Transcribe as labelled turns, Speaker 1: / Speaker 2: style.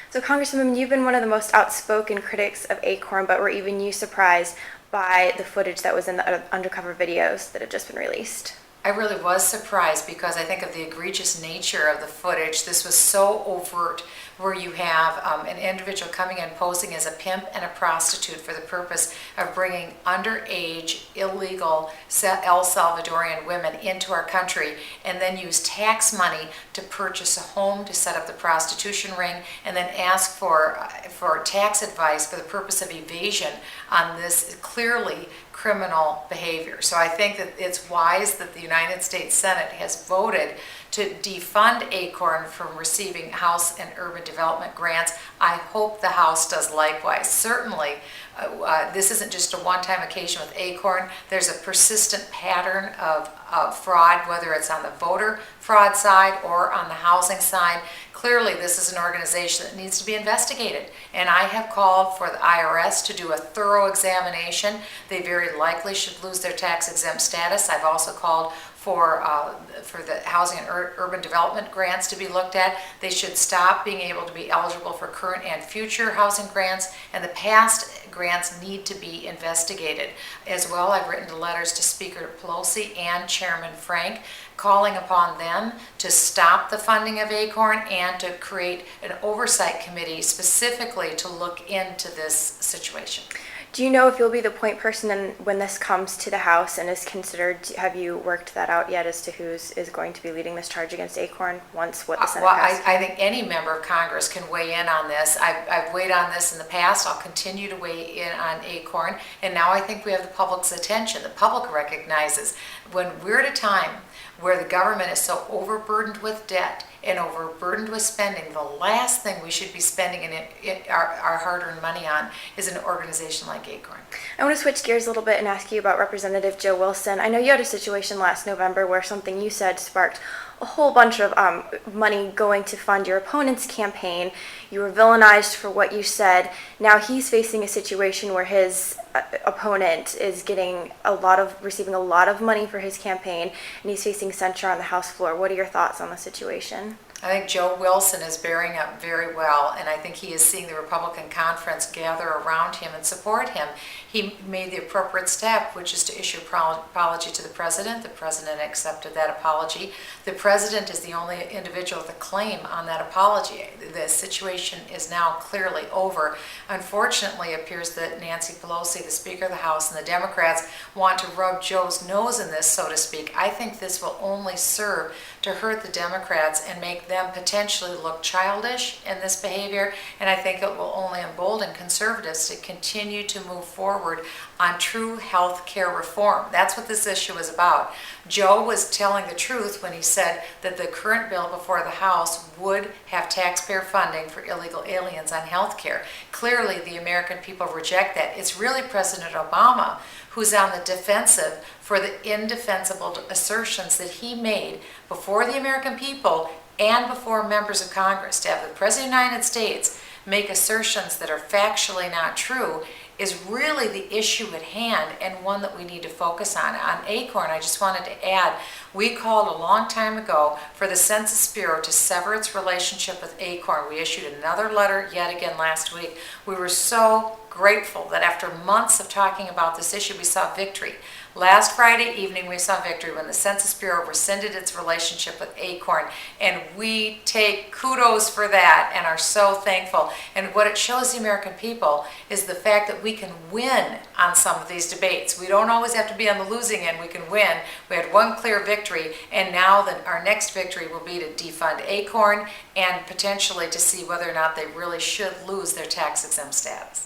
Speaker 1: So, Congresswoman, you've been one of the most outspoken critics of ACORN, but were even you surprised by the footage that was in the undercover videos that have just been released?
Speaker 2: I really was surprised because I think of the egregious nature of the footage. This was so overt, where you have an individual coming in posing as a pimp and a prostitute for the purpose of bringing underage, illegal El Salvadorian women into our country, and then use tax money to purchase a home to set up the prostitution ring, and then ask for tax advice for the purpose of evasion on this clearly criminal behavior. So I think that it's wise that the United States Senate has voted to defund ACORN from receiving House and Urban Development grants. I hope the House does likewise. Certainly, this isn't just a one-time occasion with ACORN. There's a persistent pattern of fraud, whether it's on the voter fraud side or on the housing side. Clearly, this is an organization that needs to be investigated, and I have called for the IRS to do a thorough examination. They very likely should lose their tax-exempt status. I've also called for the housing and urban development grants to be looked at. They should stop being able to be eligible for current and future housing grants, and the past grants need to be investigated. As well, I've written letters to Speaker Pelosi and Chairman Frank calling upon them to stop the funding of ACORN and to create an oversight committee specifically to look into this situation.
Speaker 1: Do you know if you'll be the point person when this comes to the House and is considered? Have you worked that out yet as to who is going to be leading this charge against ACORN once what the Senate passes?
Speaker 2: I think any member of Congress can weigh in on this. I've weighed on this in the past. I'll continue to weigh in on ACORN. And now I think we have the public's attention. The public recognizes when we're at a time where the government is so overburdened with debt and overburdened with spending, the last thing we should be spending our hard-earned money on is an organization like ACORN.
Speaker 1: I want to switch gears a little bit and ask you about Representative Joe Wilson. I know you had a situation last November where something you said sparked a whole bunch of money going to fund your opponent's campaign. You were villainized for what you said. Now he's facing a situation where his opponent is receiving a lot of money for his campaign, and he's facing censure on the House floor. What are your thoughts on the situation?
Speaker 2: I think Joe Wilson is bearing up very well, and I think he is seeing the Republican conference gather around him and support him. He made the appropriate step, which is to issue an apology to the president. The president accepted that apology. The president is the only individual with a claim on that apology. The situation is now clearly over. Unfortunately, it appears that Nancy Pelosi, the Speaker of the House, and the Democrats want to rub Joe's nose in this, so to speak. I think this will only serve to hurt the Democrats and make them potentially look childish in this behavior, and I think it will only embolden conservatives to continue to move forward on true health care reform. That's what this issue is about. Joe was telling the truth when he said that the current bill before the House would have taxpayer funding for illegal aliens on health care. Clearly, the American people reject that. It's really President Obama who's on the defensive for the indefensible assertions that he made before the American people and before members of Congress. To have the President of the United States make assertions that are factually not true is really the issue at hand, and one that we need to focus on. On ACORN, I just wanted to add, we called a long time ago for the Census Bureau to sever its relationship with ACORN. We issued another letter yet again last week. We were so grateful that after months of talking about this issue, we saw victory. Last Friday evening, we saw victory when the Census Bureau rescinded its relationship with ACORN, and we take kudos for that and are so thankful. And what it shows the American people is the fact that we can win on some of these debates. We don't always have to be on the losing end. We can win. We had one clear victory, and now our next victory will be to defund ACORN and potentially to see whether or not they really should lose their tax-exempt status.